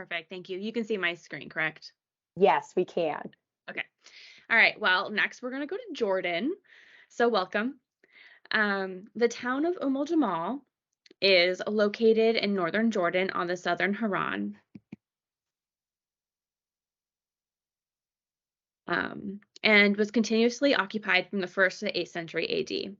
Perfect. Thank you. You can see my screen, correct? Yes, we can. Okay. All right. Well, next we're going to go to Jordan. So welcome. The town of Umm-el Jimal is located in northern Jordan on the southern Haran, and was continuously occupied from the 1st to the 8th century AD.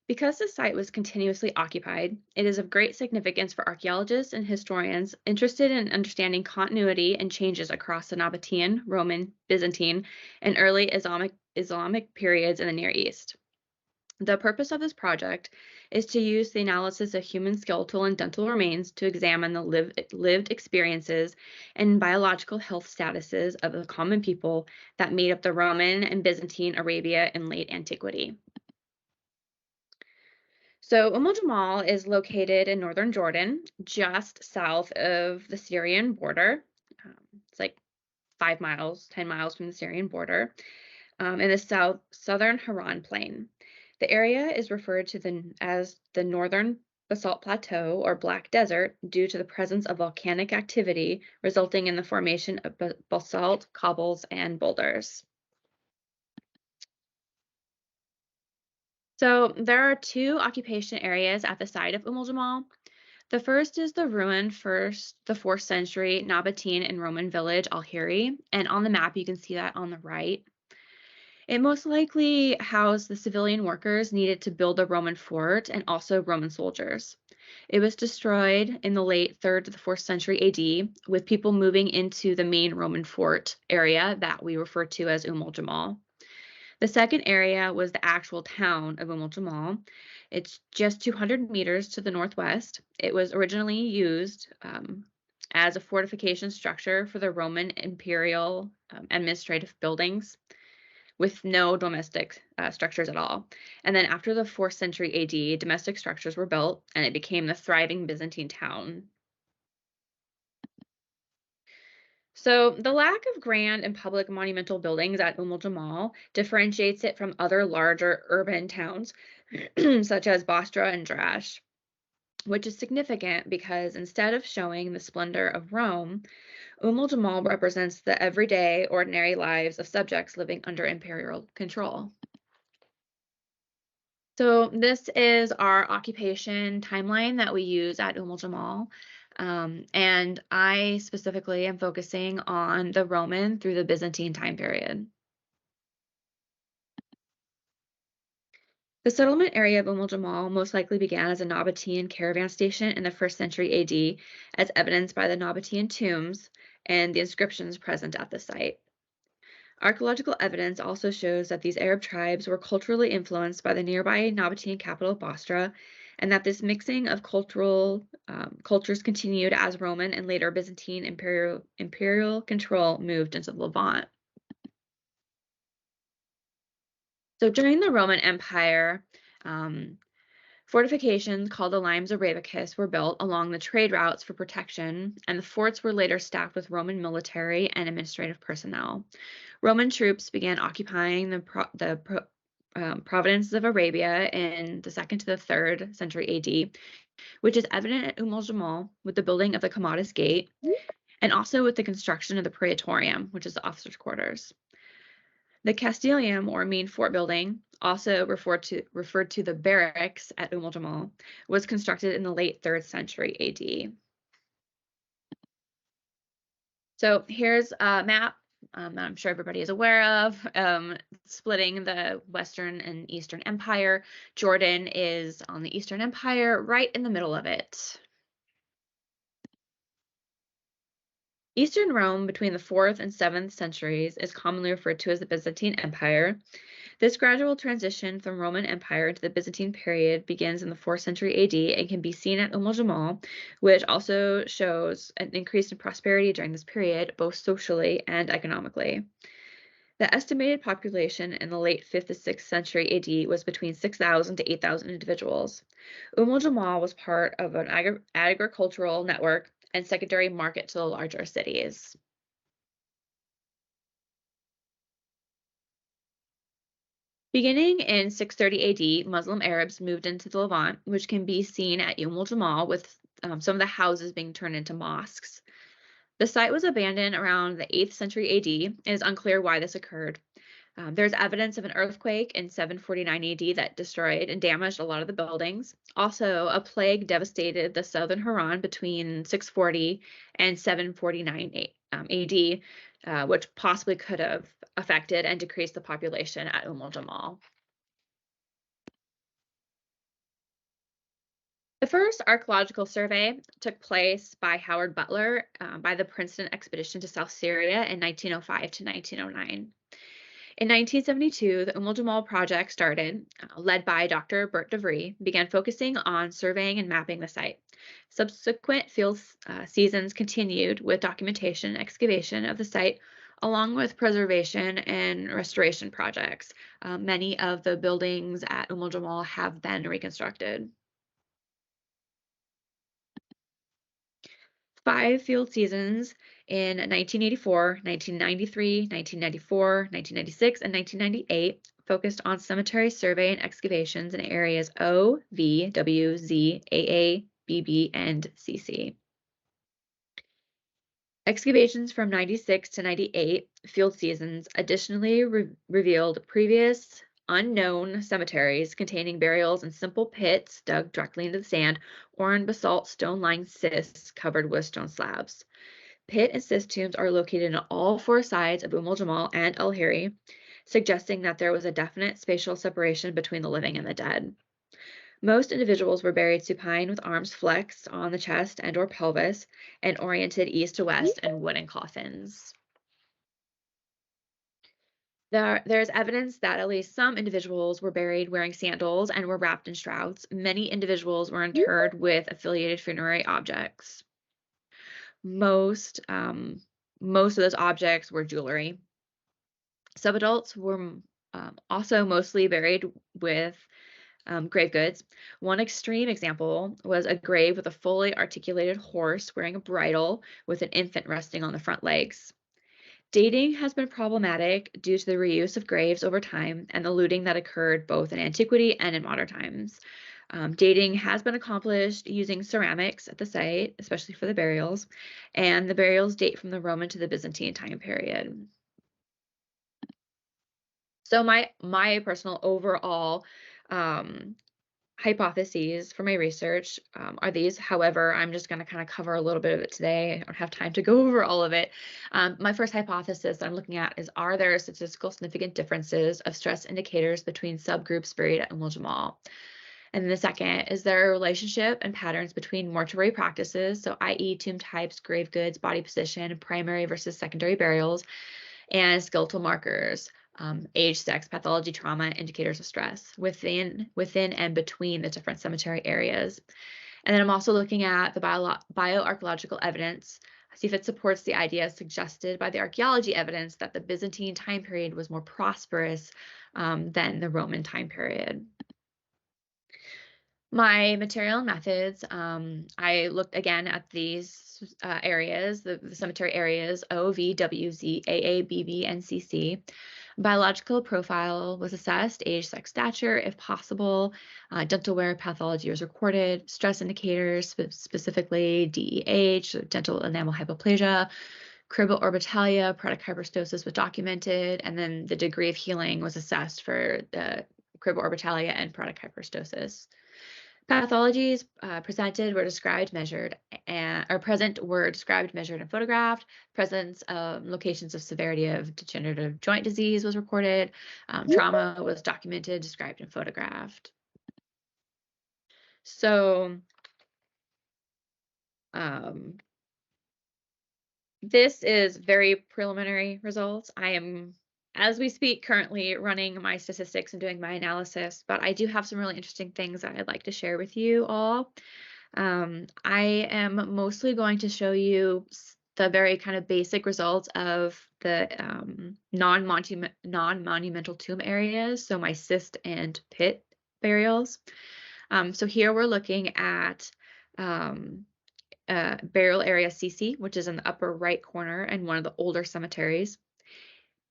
Because the site was continuously occupied, it is of great significance for archaeologists and historians interested in understanding continuity and changes across the Nabatean, Roman, Byzantine, and early Islamic periods in the Near East. The purpose of this project is to use the analysis of human skeletal and dental remains to examine the lived experiences and biological health statuses of the common people that made up the Roman and Byzantine Arabia in late antiquity. So Umm Jamal is located in northern Jordan, just south of the Syrian border. It's like 5 miles, 10 miles from the Syrian border, in the southern Haran plain. The area is referred to as the Northern Basalt Plateau or Black Desert due to the presence of volcanic activity resulting in the formation of basalt, cobbles, and boulders. So there are two occupation areas at the site of Jamal. The first is the 4th century Nabatean and Roman village Al-Hiri, and on the map you can see that on the right. It most likely housed the civilian workers needed to build a Roman fort and also Roman soldiers. It was destroyed in the late 3rd to the 4th century AD, with people moving into the main Roman fort area that we refer to as Jamal. The second area was the actual town of Jamal. It's just 200 meters to the northwest. It was originally used as a fortification structure for the Roman imperial administrative buildings with no domestic structures at all. And then after the 4th century AD, domestic structures were built and it became the thriving Byzantine town. So the lack of grand and public monumental buildings at Jamal differentiates it from other larger urban towns such as Bostra and Drash, which is significant because instead of showing the splendor of Rome, Jamal represents the everyday, ordinary lives of subjects living under imperial control. So this is our occupation timeline that we use at Jamal. And I specifically am focusing on the Roman through the Byzantine time period. The settlement area of Jamal most likely began as a Nabatean caravan station in the 1st century AD, as evidenced by the Nabatean tombs and the inscriptions present at the site. Archaeological evidence also shows that these Arab tribes were culturally influenced by the nearby Nabatean capital Bostra, and that this mixing of cultures continued as Roman and later Byzantine imperial control moved into the Levant. So during the Roman Empire, fortifications called the Limes Arabica were built along the trade routes for protection, and the forts were later staffed with Roman military and administrative personnel. Roman troops began occupying the provinces of Arabia in the 2nd to the 3rd century AD, which is evident at Jamal with the building of the Commodus Gate, and also with the construction of the Praetorium, which is the officers' quarters. The Castellum, or main fort building, also referred to the barracks at Jamal, was constructed in the late 3rd century AD. So here's a map that I'm sure everybody is aware of, splitting the Western and Eastern Empire. Jordan is on the Eastern Empire, right in the middle of it. Eastern Rome between the 4th and 7th centuries is commonly referred to as the Byzantine Empire. This gradual transition from Roman Empire to the Byzantine period begins in the 4th century AD and can be seen at Jamal, which also shows an increase in prosperity during this period, both socially and economically. The estimated population in the late 5th to 6th century AD was between 6,000 to 8,000 individuals. Jamal was part of an agricultural network and secondary market to the larger cities. Beginning in 630 AD, Muslim Arabs moved into the Levant, which can be seen at Jamal with some of the houses being turned into mosques. The site was abandoned around the 8th century AD. It is unclear why this occurred. There's evidence of an earthquake in 749 AD that destroyed and damaged a lot of the buildings. Also, a plague devastated the southern Haran between 640 and 749 AD, which possibly could have affected and decreased the population at Umm-el Jimal. The first archaeological survey took place by Howard Butler by the Princeton expedition to South Syria in 1905 to 1909. In 1972, the Umm-el Jimal project started, led by Dr. Bert DeVries, began focusing on surveying and mapping the site. Subsequent field seasons continued with documentation and excavation of the site, along with preservation and restoration projects. Many of the buildings at Umm-el Jimal have been reconstructed. 5 field seasons in 1984, 1993, 1994, 1996, and 1998 focused on cemetery survey and excavations in areas O, V, W, Z, AA, BB, and CC. Excavations from 96 to 98 field seasons additionally revealed previous unknown cemeteries containing burials in simple pits dug directly into the sand or in basalt stone-lined cists covered with stone slabs. Pit and cist tombs are located on all 4 sides of Umm-el Jimal and El-Hiri, suggesting that there was a definite spatial separation between the living and the dead. Most individuals were buried supine with arms flexed on the chest and or pelvis and oriented east to west in wooden coffins. There's evidence that at least some individuals were buried wearing sandals and were wrapped in shrouds. Many individuals were interred with affiliated funerary objects. Most of those objects were jewelry. Subadults were also mostly buried with grave goods. One extreme example was a grave with a fully articulated horse wearing a bridle with an infant resting on the front legs. Dating has been problematic due to the reuse of graves over time and the looting that occurred both in antiquity and in modern times. Dating has been accomplished using ceramics at the site, especially for the burials, and the burials date from the Roman to the Byzantine time period. So my personal overall hypotheses for my research are these. However, I'm just going to kind of cover a little bit of it today. I don't have time to go over all of it. My first hypothesis that I'm looking at is, are there statistical significant differences of stress indicators between subgroups buried at Umm-el Jimal? And the second, is there a relationship and patterns between mortuary practices, so i.e. tomb types, grave goods, body position, primary versus secondary burials, and skeletal markers, age, sex, pathology, trauma, indicators of stress within and between the different cemetery areas. And then I'm also looking at the bioarchaeological evidence, see if it supports the idea suggested by the archaeology evidence that the Byzantine time period was more prosperous than the Roman time period. My material and methods, I looked again at these areas, the cemetery areas, O, V, W, Z, AA, BB, and CC. Biological profile was assessed, age, sex, stature, if possible. Dental wear pathology was recorded. Stress indicators, specifically DEH, dental enamel hypoplasia. Cribal orbitalia, product hyperostosis was documented, and then the degree of healing was assessed for the cribal orbitalia and product hyperostosis. Pathologies presented were described, measured, and photographed. Presence of locations of severity of degenerative joint disease was recorded. Trauma was documented, described, and photographed. So this is very preliminary results. I am, as we speak, currently running my statistics and doing my analysis, but I do have some really interesting things that I'd like to share with you all. I am mostly going to show you the very kind of basic results of the non-monumental tomb areas, so my cist and pit burials. So here we're looking at burial area CC, which is in the upper right corner and one of the older cemeteries.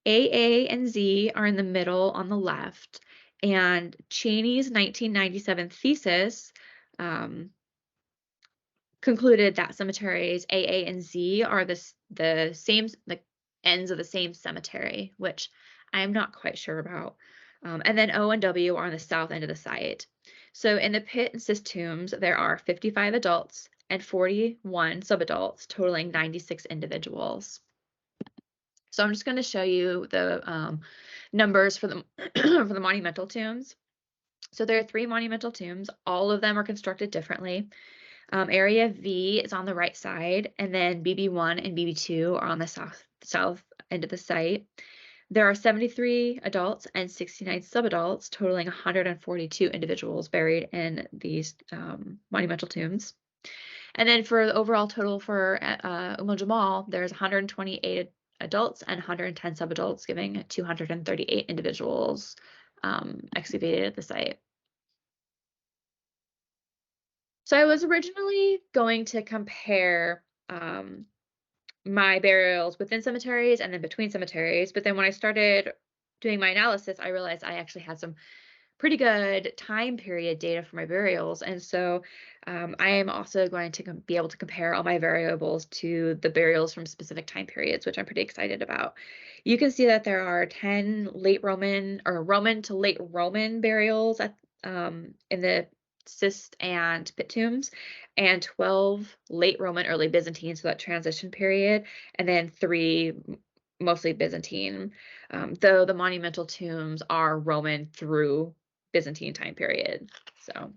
AA and Z are in the middle on the left, and Cheney's 1997 thesis concluded that cemeteries AA and Z are the same, the ends of the same cemetery, which I'm not quite sure about. And then O and W are on the south end of the site. So in the pit and cyst tombs, there are 55 adults and 41 subadults, totaling 96 individuals. So I'm just going to show you the numbers for the for the monumental tombs. So there are 3 monumental tombs. All of them are constructed differently. Area V is on the right side, and then BB1 and BB2 are on the south end of the site. There are 73 adults and 69 subadults, totaling 142 individuals buried in these monumental tombs. And then for the overall total for Umm-el Jimal, there's 128 adults and 110 subadults, giving 238 individuals excavated at the site. So I was originally going to compare my burials within cemeteries and then between cemeteries, but then when I started doing my analysis, I realized I actually had some pretty good time period data for my burials. And so I am also going to be able to compare all my variables to the burials from specific time periods, which I'm pretty excited about. You can see that there are 10 late Roman or Roman to late Roman burials in the cyst and pit tombs, and 12 late Roman, early Byzantine, so that transition period, and then 3 mostly Byzantine, though the monumental tombs are Roman through Byzantine time period. So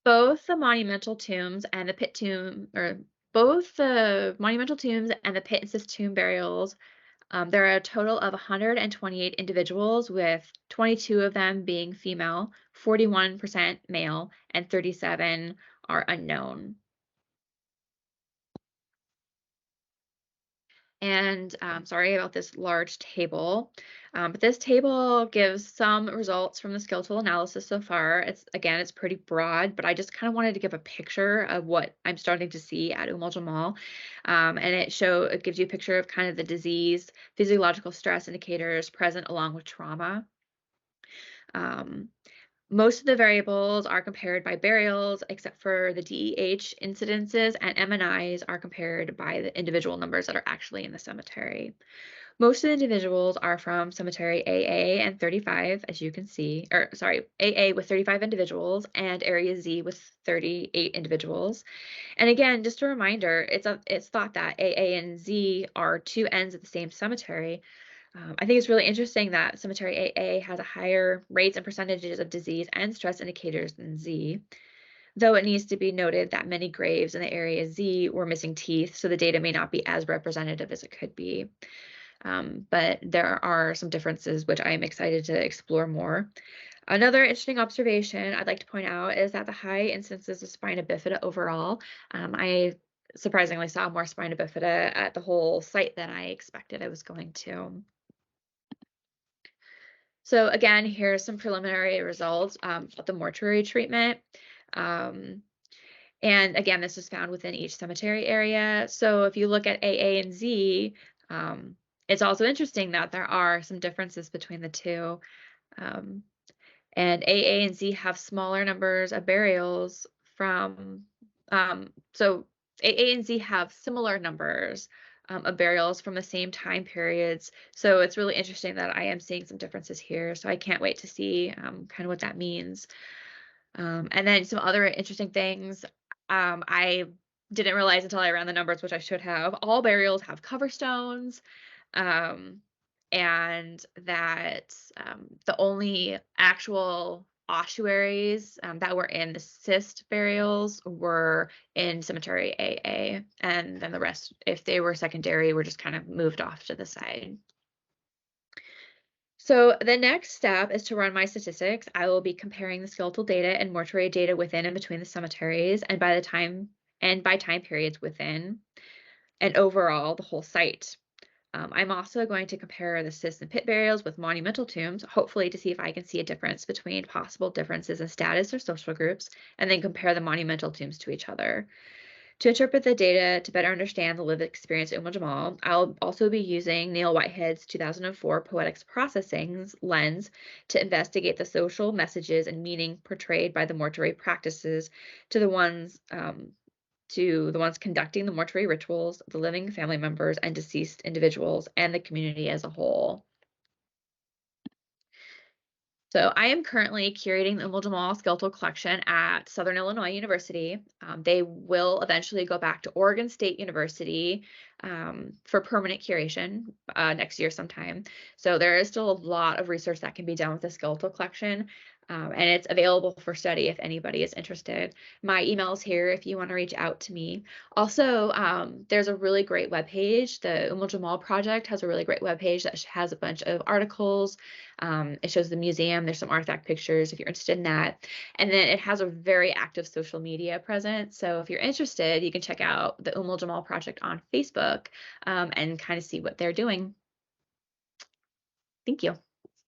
both the monumental tombs and the pit tomb, or both the monumental tombs and the pit and cyst tomb burials, there are a total of 128 individuals, with 22 of them being female, 41% male, and 37 are unknown. And sorry about this large table, but this table gives some results from the skeletal analysis so far. It's pretty broad, but I just kind of wanted to give a picture of what I'm starting to see at Umm-el Jimal. And it gives you a picture of kind of the disease, physiological stress indicators present along with trauma. Um, Most of the variables are compared by burials, except for the DEH incidences, and MNIs are compared by the individual numbers that are actually in the cemetery. Most of the individuals are from cemetery AA and 35, as you can see, or sorry, AA with 35 individuals and area Z with 38 individuals. And again, just a reminder, it's thought that AA and Z are 2 ends of the same cemetery. I think it's really interesting that cemetery AA has a higher rates and percentages of disease and stress indicators than Z, though it needs to be noted that many graves in the area Z were missing teeth, so the data may not be as representative as it could be. But there are some differences which I am excited to explore more. Another interesting observation I'd like to point out is that the high instances of spina bifida overall, I surprisingly saw more spina bifida at the whole site than I expected I was going to. So again, here's some preliminary results of the mortuary treatment. Um, and again, this is found within each cemetery area. So if you look at AA and Z, it's also interesting that there are some differences between the two. Um, and AA and Z have smaller numbers of burials from, so AA and Z have similar numbers of burials from the same time periods. So it's really interesting that I am seeing some differences here. So I can't wait to see kind of what that means. And then some other interesting things I didn't realize until I ran the numbers, which I should have. All burials have cover stones. Um, and that the only actual ossuaries that were in the cyst burials were in cemetery AA, and then the rest, if they were secondary, were just kind of moved off to the side. So the next step is to run my statistics. I will be comparing the skeletal data and mortuary data within and between the cemeteries, and by time periods within, and overall the whole site. I'm also going to compare the cyst and pit burials with monumental tombs, hopefully to see if I can see a difference between possible differences in status or social groups, and then compare the monumental tombs to each other. To interpret the data to better understand the lived experience of Umm-el-Jimal, I'll also be using Neil Whitehead's 2004 Poetics Processing's lens to investigate the social messages and meaning portrayed by the mortuary practices to the ones conducting the mortuary rituals, the living family members and deceased individuals, and the community as a whole. So I am currently curating the Umm-el-Jimal skeletal collection at Southern Illinois University. They will eventually go back to Oregon State University for permanent curation next year sometime. So there is still a lot of research that can be done with the skeletal collection, and it's available for study if anybody is interested. My email is here if you want to reach out to me. Also, there's a really great webpage. The Umm-el-Jimal Project has a really great webpage that has a bunch of articles. It shows the museum. There's some artifact pictures if you're interested in that. And then it has a very active social media presence. So if you're interested, you can check out the Umm-el Jimal Project on Facebook and kind of see what they're doing. Thank you.